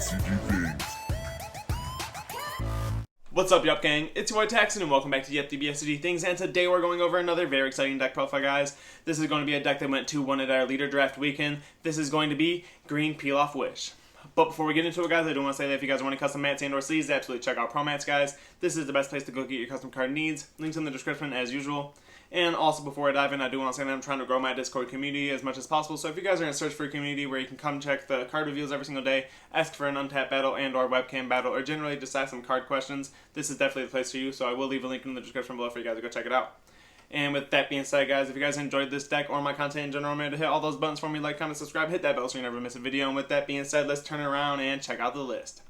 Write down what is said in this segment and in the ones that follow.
DBSCG things. What's up, Yuhp gang? It's your boy Taxon, and welcome back to Yuhp DBSCG Things, and today we're going over another very exciting deck profile, guys. This is going to be a deck that went 2-1 at our leader draft weekend. This is going to be Green Pilaf Wish. But before we get into it, guys, I do want to say that if you guys want any custom mats and or sleeves, absolutely check out promats, guys. This is the best place to go get your custom card needs. Links in the description as usual. And also, before I dive in, I do want to say that I'm trying to grow my Discord community as much as possible. So if you guys are in a search for a community where you can come check the card reviews every single day, ask for an untapped battle and or webcam battle, or generally just ask some card questions, this is definitely the place for you. So I will leave a link in the description below for you guys to go check it out. And with that being said, guys, if you guys enjoyed this deck or my content in general, remember to hit all those buttons for me, like, comment, subscribe, hit that bell so you never miss a video. And with that being said, let's turn it around and check out the list.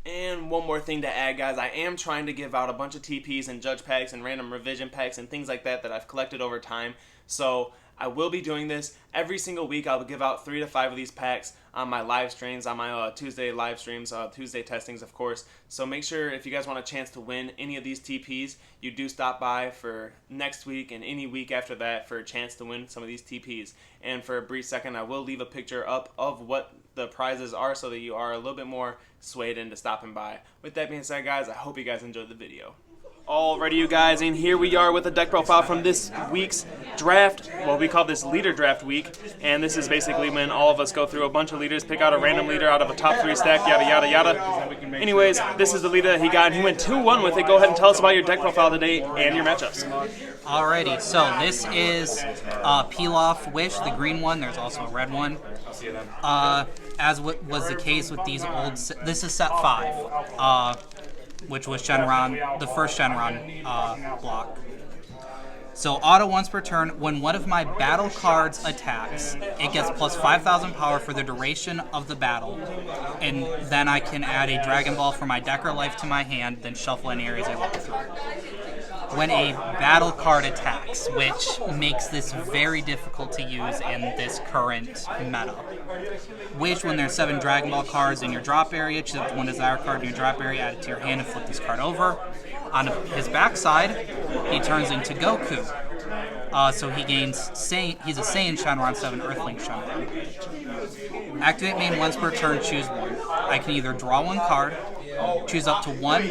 And one more thing to add, guys, I am trying to give out a bunch of TPs and judge packs and random revision packs and things like that I've collected over time. So I will be doing this every single week. I'll give out 3 to 5 of these packs on my live streams, on my Tuesday live streams, Tuesday testings, of course. So make sure if you guys want a chance to win any of these TPs, you do stop by for next week and any week after that for a chance to win some of these TPs. And for a brief second, I will leave a picture up of what the prizes are so that you are a little bit more swayed into stopping by. With that being said, guys, I hope you guys enjoyed the video. Alrighty, you guys, and here we are with a deck profile from this week's draft. Well, we call this leader draft week, and this is basically when all of us go through a bunch of leaders, pick out a random leader out of a top 3 stack, yada yada yada. Anyways, this is the leader that he got, and he went 2-1 with it. Go ahead and tell us about your deck profile today and your matchups. Alrighty, so this is Pilaf Wish, the green one. There's also a red one. As was the case with these old, this is set 5. Which was Shenron, the first Shenron block. So auto once per turn, when one of my battle cards attacks, it gets plus 5,000 power for the duration of the battle. And then I can add a Dragon Ball for my deck or life to my hand, then shuffle any areas I walk through. When a battle card attacks, which makes this very difficult to use in this current meta. Which, when there's 7 Dragon Ball cards in your drop area, choose up to 1 desire card in your drop area, add it to your hand, and flip this card over. On his backside, he turns into Goku. So he gains, he's a Saiyan Shenron 7 Earthling Shenron. Activate main once per turn, choose 1. I can either draw 1 card, choose up to 1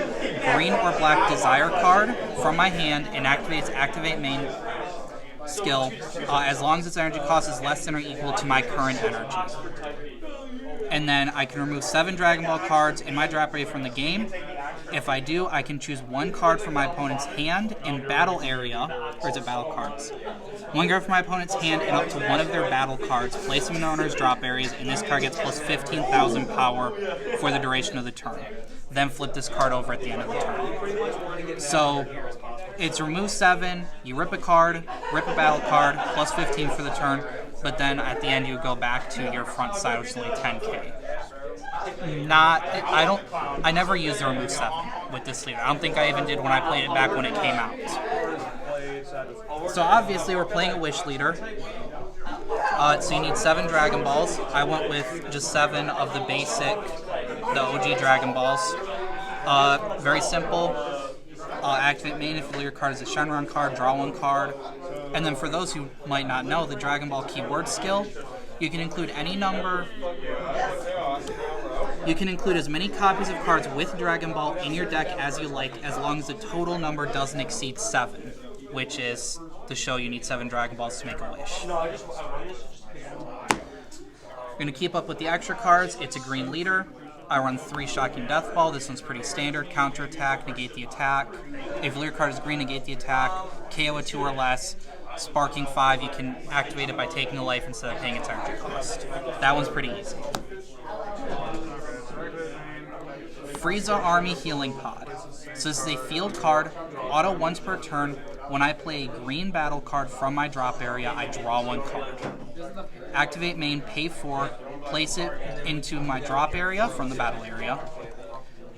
green or black desire card from my hand, and activates activate main skill as long as its energy cost is less than or equal to my current energy. And then I can remove 7 Dragon Ball cards in my drop area from the game. If I do, I can choose 1 card from my opponent's hand in battle area, or is it battle cards? 1 card from my opponent's hand and up to 1 of their battle cards, place them in owner's drop areas, and this card gets plus 15,000 power for the duration of the turn. Then flip this card over at the end of the turn. So it's remove 7, you rip a card, rip a battle card, plus 15 for the turn, but then at the end you go back to your front side, which is only 10k. I never used the remove 7 with this leader. I don't think I even did when I played it back when it came out. So obviously we're playing a wish leader. So you need 7 Dragon Balls. I went with just 7 of the basic, the OG Dragon Balls. Very simple. Activate main if the leader card is a Shenron card, draw 1 card. And then for those who might not know, the Dragon Ball keyword skill, you can include any number. You can include as many copies of cards with Dragon Ball in your deck as you like, as long as the total number doesn't exceed 7, which is to show you need 7 Dragon Balls to make a wish. You're going to keep up with the extra cards. It's a green leader. I run 3 Shocking Death Ball. This one's pretty standard. Counter attack, negate the attack. If the leader card is green, negate the attack. KO a 2 or less. Sparking 5, you can activate it by taking a life instead of paying its energy cost. That one's pretty easy. Frieza Army Healing Pod. So this is a field card, auto once per turn. When I play a green battle card from my drop area, I draw 1 card. Activate main, pay 4, place it into my drop area from the battle area.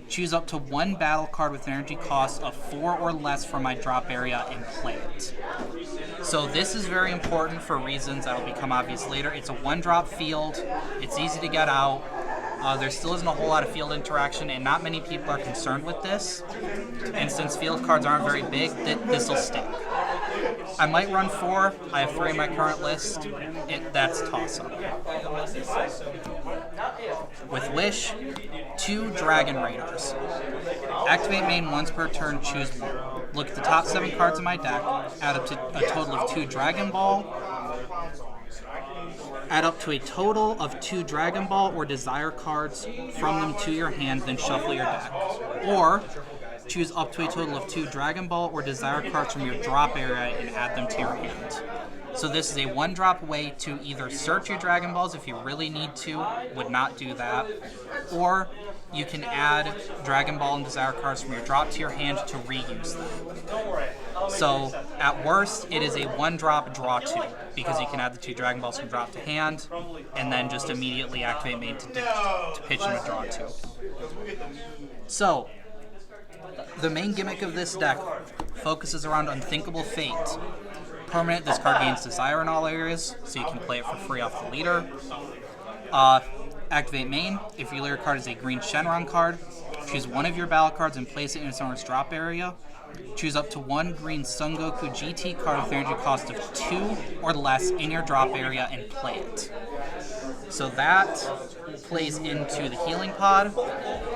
Choose up to 1 battle card with an energy cost of 4 or less from my drop area and play it. So this is very important for reasons that will become obvious later. It's a 1-drop field, it's easy to get out, there still isn't a whole lot of field interaction, and not many people are concerned with this. And since field cards aren't very big, this will stick. I might run 4. I have 3 in my current list. That's toss-up. With Wish, 2 Dragon Raiders. Activate main once per turn, choose one. Look at the top 7 cards in my deck, add up to a total of 2 Dragon Ball. Add up to a total of 2 Dragon Ball or Desire cards from them to your hand, then shuffle your deck. Or choose up to a total of 2 Dragon Ball or Desire cards from your drop area and add them to your hand. So this is a 1-drop way to either search your Dragon Balls if you really need to, would not do that, or you can add Dragon Ball and Desire cards from your drop to your hand to reuse them. So at worst, it is a 1-drop draw 2, because you can add the 2 Dragon Balls from drop to hand, and then just immediately activate main to pitch in a draw 2. So, the main gimmick of this deck focuses around Unthinkable Fate. Permanent, this card gains Desire in all areas, so you can play it for free off the leader. Activate main. If your leader card is a green Shenron card, choose one of your battle cards and place it in its owner's drop area. Choose up to 1 green Sungoku GT card with energy cost of 2 or less in your drop area and play it. So that plays into the healing pod,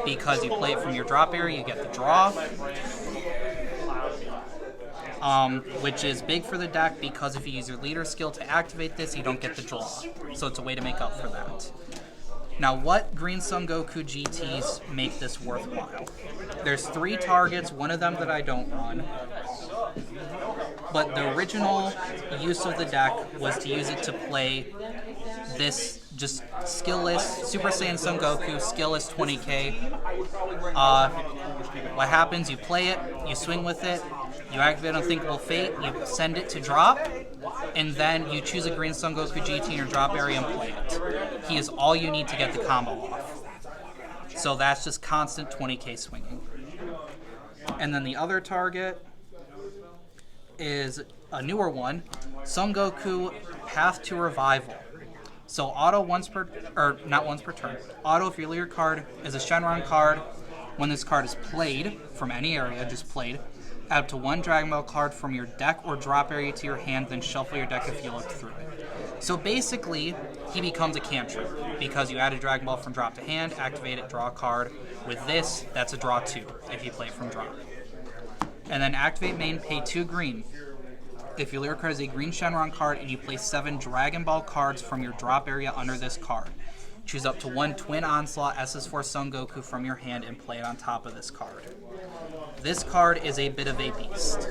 because you play it from your drop area, you get the draw. Which is big for the deck, because if you use your leader skill to activate this, you don't get the draw. So it's a way to make up for that. Now, what Green Sungoku GTs make this worthwhile? There's 3 targets, one of them that I don't run. But the original use of the deck was to use it to play this just skillless Super Saiyan Sungoku, skillless 20k. What happens, you play it, you swing with it, you activate Unthinkable Fate, you send it to drop, and then you choose a green Sungoku GT in your drop area and play it. He is all you need to get the combo off. So that's just constant 20k swinging. And then the other target is a newer one, Sungoku Path to Revival. So auto not once per turn. Auto, if your leader card is a Shenron card, when this card is played from any area, just played, add up to 1 Dragon Ball card from your deck or drop area to your hand, then shuffle your deck if you look through it. So basically, he becomes a cantrip, because you add a Dragon Ball from drop to hand, activate it, draw a card. With this, that's a draw 2, if you play it from drop. And then activate main, pay 2 green. If your leader card is a green Shenron card and you place 7 Dragon Ball cards from your drop area under this card, choose up to 1 Twin Onslaught SS4 Sungoku from your hand and play it on top of this card. This card is a bit of a beast.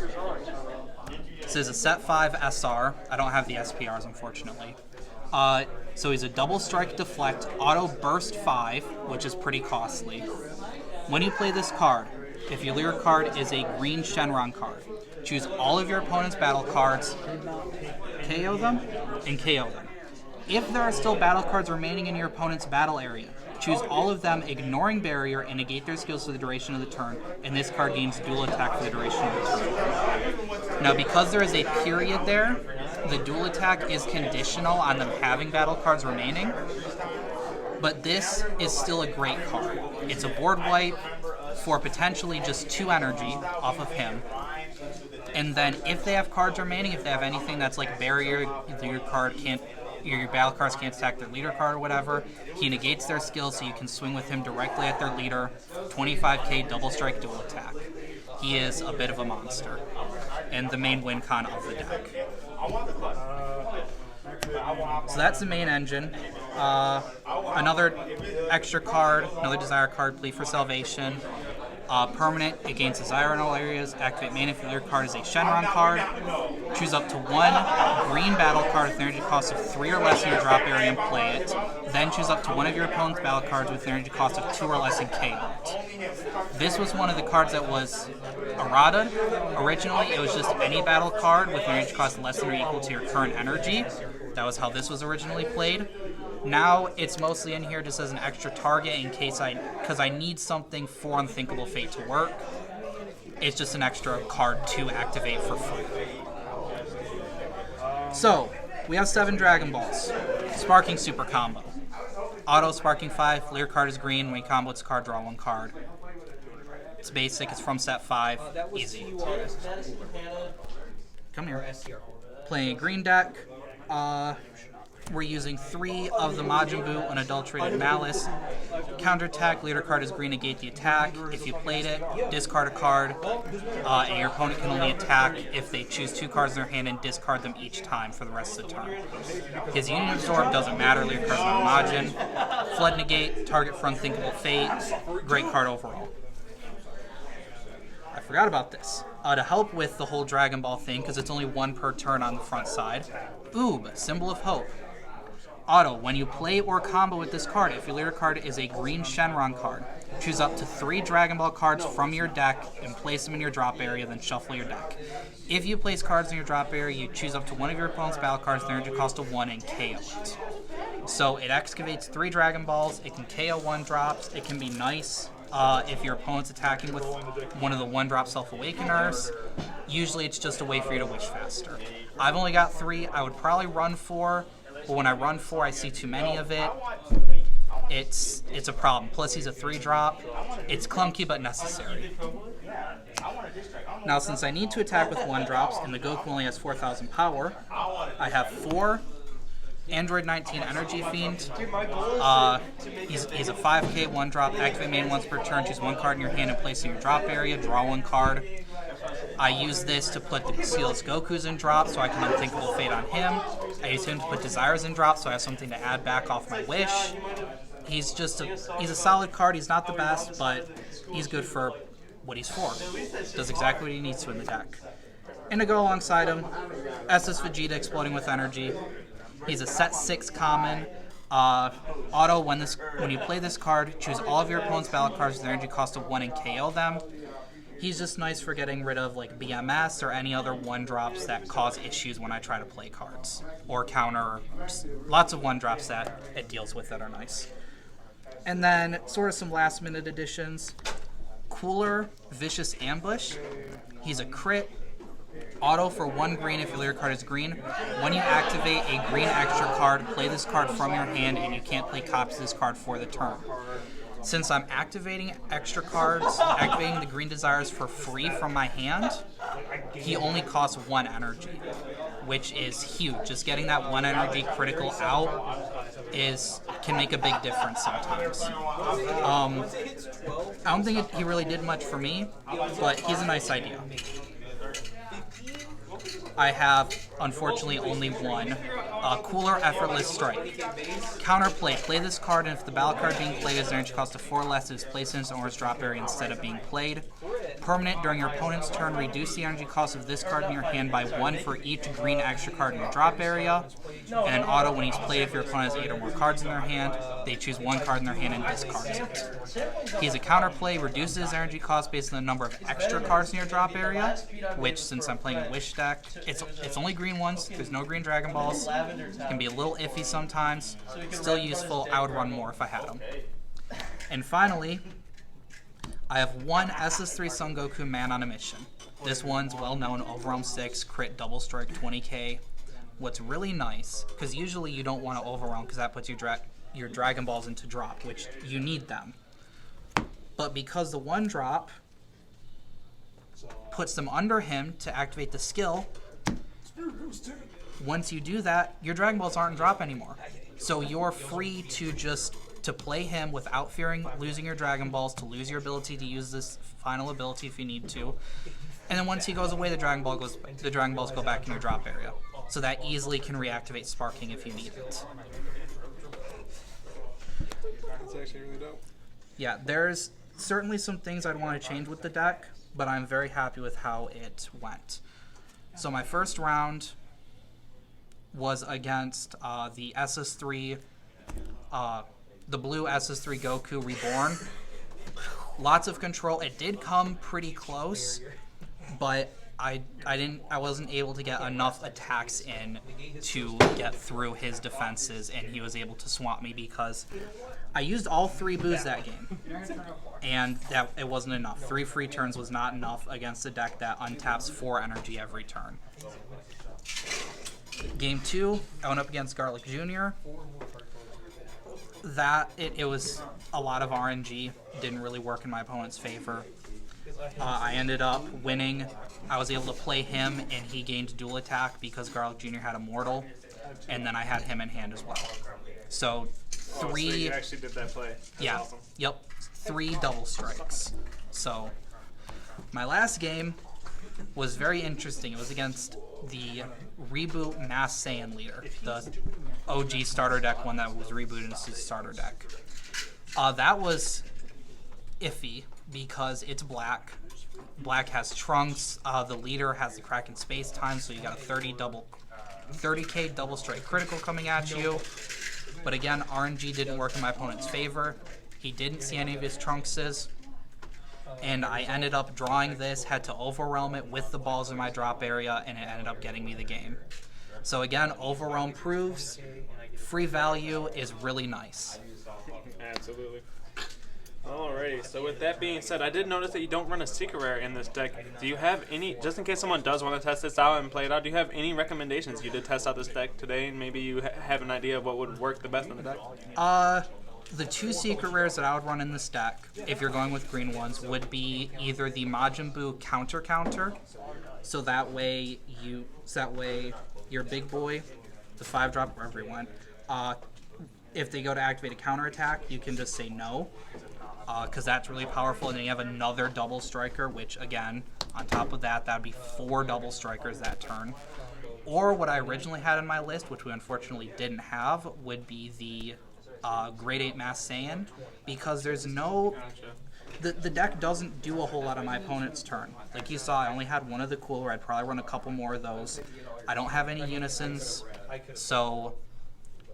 This is a set 5 SR. I don't have the SPRs, unfortunately. So he's a double strike deflect, auto burst 5, which is pretty costly. When you play this card, if your leader card is a green Shenron card, choose all of your opponent's battle cards, KO them, and KO them. If there are still battle cards remaining in your opponent's battle area, choose all of them, ignoring barrier, and negate their skills for the duration of the turn, and this card gains dual attack for the duration of the turn. Now, because there is a period there, the dual attack is conditional on them having battle cards remaining, but this is still a great card. It's a board wipe for potentially just 2 energy off of him. And then if they have cards remaining, if they have anything that's like barrier, your battle cards can't attack their leader card or whatever, he negates their skills, so you can swing with him directly at their leader, 25k double strike dual attack. He is a bit of a monster, and the main win con of the deck. So that's the main engine. Another extra card, another Desire card, Plea for Salvation. Permanent, it gains Desire in all areas. Activate main if your card is a Shenron card. Choose up to 1 green battle card with energy cost of 3 or less in your drop area and play it. Then choose up to 1 of your opponent's battle cards with energy cost of 2 or less and KO it. This was one of the cards that was errata. Originally, it was just any battle card with energy cost less than or equal to your current energy. That was how this was originally played. Now it's mostly in here just as an extra target in case because I need something for Unthinkable Fate to work. It's just an extra card to activate for free. So, we have 7 Dragon Balls. Sparking Super Combo. Auto Sparking 5, leader card is green. When you combo its card, draw 1 card. It's basic, it's from set 5, easy. Come here. Playing a green deck. we're using 3 of the Majin Buu Unadulterated Malice. Counterattack, leader card is green, negate the attack. If you played it, discard a card, and your opponent can only attack if they choose 2 cards in their hand and discard them each time for the rest of the turn. His Union Absorb doesn't matter, leader card's not Majin. Flood negate, target for Unthinkable Fate. Great card overall. I forgot about this. To help with the whole Dragon Ball thing, because it's only 1 per turn on the front side. Oob, Symbol of Hope. Auto, when you play or combo with this card, if your leader card is a green Shenron card, choose up to 3 Dragon Ball cards from your deck and place them in your drop area, then shuffle your deck. If you place cards in your drop area, you choose up to 1 of your opponent's battle cards, their energy cost of 1, and KO it. So it excavates 3 Dragon Balls, it can KO 1 drops, it can be nice if your opponent's attacking with one of the 1-drop Self-Awakeners. Usually it's just a way for you to wish faster. I've only got 3, I would probably run 4, but when I run 4 I see too many of it. It's a problem. Plus he's a 3-drop. It's clunky but necessary. Now since I need to attack with 1-drops and the Goku only has 4,000 power, I have 4 Android 19 Energy Fiend. He's a 5k 1-drop. Activate main once per turn. Choose 1 card in your hand and place it in your drop area. Draw 1 card. I use this to put the Sealess Gokus in drop so I can Unthinkable Fate on him. I use him to put Desires in drop so I have something to add back off my wish. He's a solid card. He's not the best, but he's good for what he's for. Does exactly what he needs to in the deck. And to go alongside him, SS Vegeta Exploding with Energy. He's a set 6 common. Auto, when you play this card, choose all of your opponent's battle cards with their energy cost of 1 and KO them. He's just nice for getting rid of like BMS or any other 1-drops that cause issues when I try to play cards. Or counter, just lots of 1-drops that it deals with that are nice. And then sort of some last minute additions. Cooler, Vicious Ambush. He's a crit. Auto for 1 green if your leader card is green. When you activate a green extra card, play this card from your hand and you can't play copies of this card for the turn. Since I'm activating extra cards, activating the green desires for free from my hand, he only costs 1 energy, which is huge. Just getting that 1 energy critical out can make a big difference sometimes. I don't think he really did much for me, but he's a nice idea. I have, unfortunately, only 1. Cooler, Effortless Strike. Counterplay. Play this card, and if the battle card being played is an energy cost of 4 or less, it is placed in its owner's drop area instead of being played. Permanent. During your opponent's turn, reduce the energy cost of this card in your hand by 1 for each green extra card in your drop area. And an auto, when he's played, if your opponent has 8 or more cards in their hand, they choose 1 card in their hand and discards it. He's a counterplay. Reduces his energy cost based on the number of extra cards in your drop area, which, since I'm playing a Wish deck, it's only green ones. There's no green Dragon Balls. Can be a little iffy sometimes. Still useful. I would run more if I had them. And finally, I have 1 SS3 Sungoku Man on a Mission. This one's well known, Overwhelm 6, crit double strike 20k. What's really nice, because usually you don't want to overwhelm because that puts your Dragon Balls into drop, which you need them. But because the 1-drop puts them under him to activate the skill, once you do that, your Dragon Balls aren't in drop anymore. So you're free to play him without fearing losing your Dragon Balls, to lose your ability to use this final ability if you need to. And then once he goes away, the Dragon Balls go back in your drop area. So that easily can reactivate Sparking if you need it. That's actually really dope. Yeah, there's certainly some things I'd want to change with the deck, but I'm very happy with how it went. So my first round was against the SS3, the blue SS3 Goku Reborn. Lots of control. It did come pretty close, but I wasn't able to get enough attacks in to get through his defenses, and he was able to swamp me because I used all 3 boos that game, and that it wasn't enough. 3 free turns was not enough against a deck that untaps 4 energy every turn. Game 2, I went up against Garlic Jr. It was a lot of RNG, didn't really work in my opponent's favor. I ended up winning. I was able to play him, and he gained dual attack because Garlic Jr. had Immortal. and then I had him in hand as well. So So you actually did that play. That's yeah, awesome. yep, 3 double strikes. So my last game was very interesting. It was against the Reboot Mass Saiyan leader, the OG starter deck one that was rebooted into starter deck. That was iffy because it's black. Black has Trunks. The leader has the Kraken Space Time, so you got a 30k double strike critical coming at you. But again, RNG didn't work in my opponent's favor. He didn't see any of his Trunkses. And I ended up drawing this, had to overwhelm it with the balls in my drop area, and it ended up getting me the game. So again, overwhelm proves free value is really nice. Absolutely. Alrighty, so with that being said, I did notice that you don't run a secret rare in this deck. Do you have any, just in case someone does want to test this out and play it out, do you have any recommendations? You did test out this deck today, and maybe you have an idea of what would work the best in the deck? The 2 secret rares that I would run in this deck, if you're going with green ones, would be either the Majin Buu counter, so that way your big boy, the 5-drop wherever he went, if they go to activate a counterattack, you can just say no, because that's really powerful. And then you have another double striker, which again, on top of that, that would be 4 double strikers that turn. Or what I originally had in my list, which we unfortunately didn't have, would be the Grade 8 Mass Saiyan, because there's no... The deck doesn't do a whole lot on my opponent's turn. Like you saw, I only had one of the cooler. I'd probably run a couple more of those. I don't have any unisons, so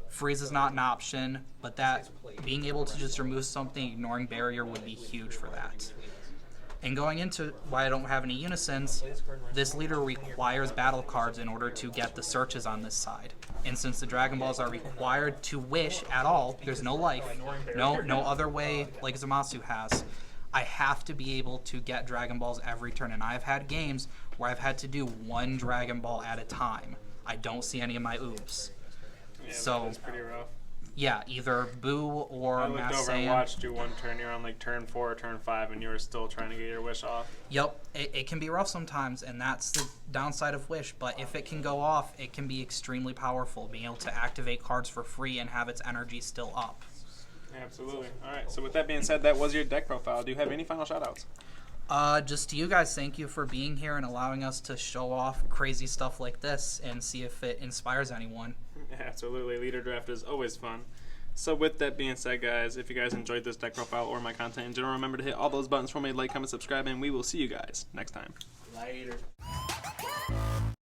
freeze is not an option, but that being able to just remove something, ignoring barrier, would be huge for that. And going into why I don't have any unisons, this leader requires battle cards in order to get the searches on this side. And since the Dragon Balls are required to wish at all, there's no life, no other way like Zamasu has. I have to be able to get Dragon Balls every turn, and I've had games where I've had to do 1 Dragon Ball at a time. I don't see any of my oops. Yeah, so that's pretty rough. Yeah, either Boo or Mass Saiyan. I looked over and watched you one turn. You're on like turn 4 or turn 5, and you were still trying to get your wish off. Yep, it can be rough sometimes, and that's the downside of Wish. But if it can go off, it can be extremely powerful, being able to activate cards for free and have its energy still up. Absolutely. All right, so with that being said, that was your deck profile. Do you have any final shout-outs? Just to you guys, thank you for being here and allowing us to show off crazy stuff like this and see if it inspires anyone. Absolutely. Leader draft is always fun. So with that being said, guys, if you guys enjoyed this deck profile or my content in general, remember to hit all those buttons for me, like, comment, subscribe, and we will see you guys next time. Later.